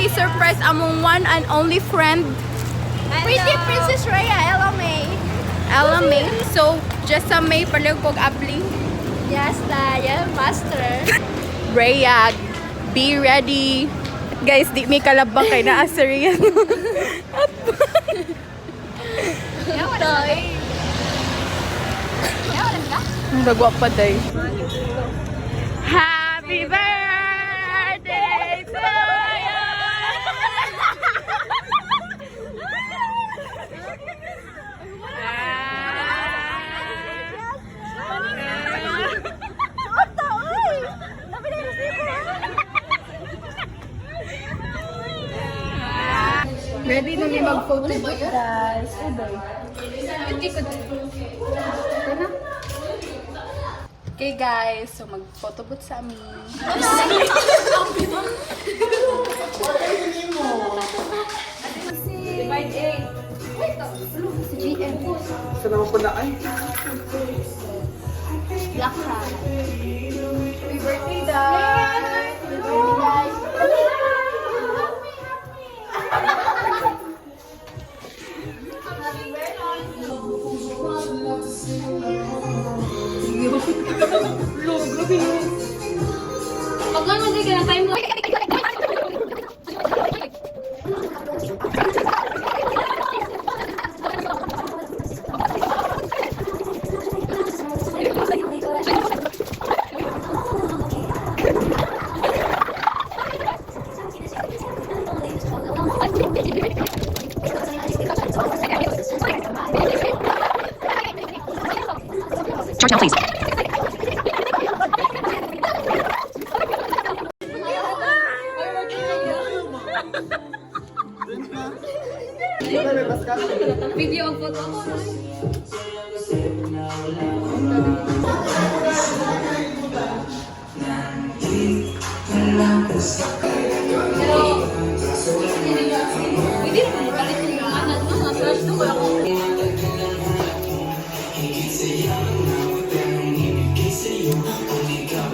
i-surprise among one and only friend. Pretty Princess Rhea, Ella May. Ella May. So, just sa May palag kog abli. Yes, Daya, master. Rhea, be ready. Guys, di may kalabang kay na Assyrian. Nagwa pa day. Happy birthday to you. Ready na may mag-photo booth, guys. Okay guys, so mag-photo booth sa amin. Divide A. Si GM. Saan naman pala ay? Black hat. Happy birthday, Dad! Pag lang hindi ka na time lang. George, please. Video ang photo ko.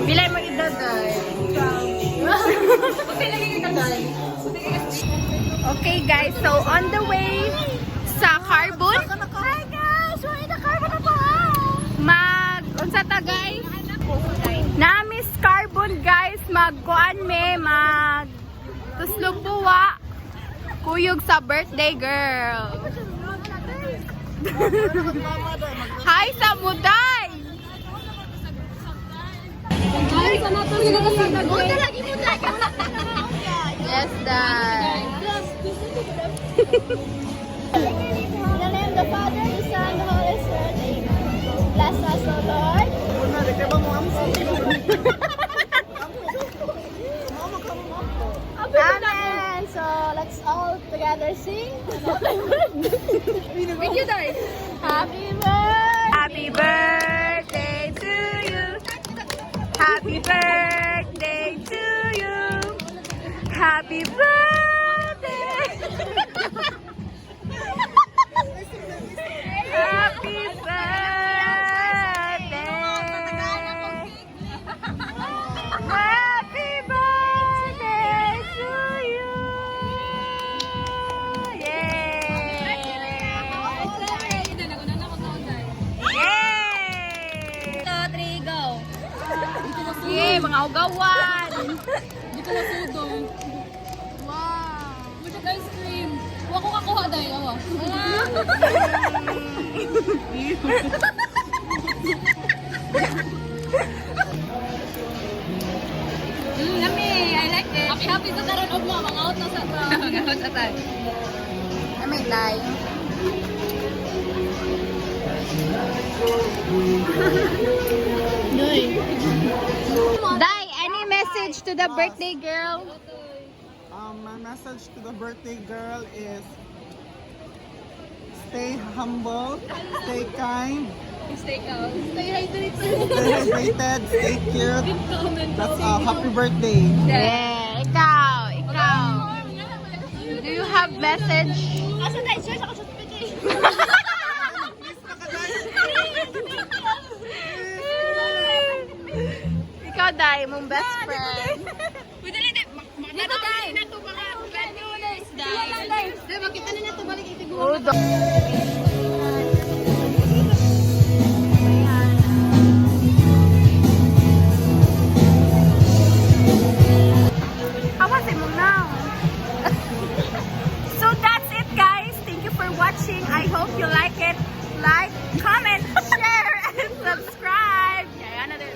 Bilay mo edad, Dad. Okay guys, so on the way sa Carbon. Hi guys! We're in the Carbon na po! Unsa ta guys? Na-miss Carbon guys, magkuan me, tuslog buwa. Kuyog sa birthday girl. Hi sa Muday! Ay, sana to yung nakasadag. Buta lagi mo lagi. Yes, Dad. In the name of the Father, the Son, the Holy Spirit. Amen. Bless us, O Lord. Amen. So let's all together sing. Thank you, Dad. Happy birthday. Happy birthday to you. Happy birthday to you. Happy birthday. Happy birthday. Happy birthday to you. Yay. Yay. 2, 3, go. Yay, mga ugawan. Hindi ko na sudo. Wow. Budak ice cream. Huwag ko kakuha dahil. Awa. Yummy, I like it. Happy sa karon og mo. Mga out na sa ta. Mga out na ta. Yummy, Day. Day, any message to the birthday girl? My message to the birthday girl is stay humble, stay kind, Stay calm. Stay hydrated. stay hydrated, stay cute. That's happy birthday. Yeah, ikaw. Do you have message? Asa tayo? Sir, ako sa piti. Ikaw, Day, mong best friend. Dito tayo. Hold on. Hawasin mo now. So that's it, guys. Thank you for watching. I hope you like it. Like, comment, share, and subscribe. Kaya na din.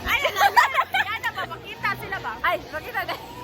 Ay, yan na. Yan na ba? Makita sila ba? Ay, makita din.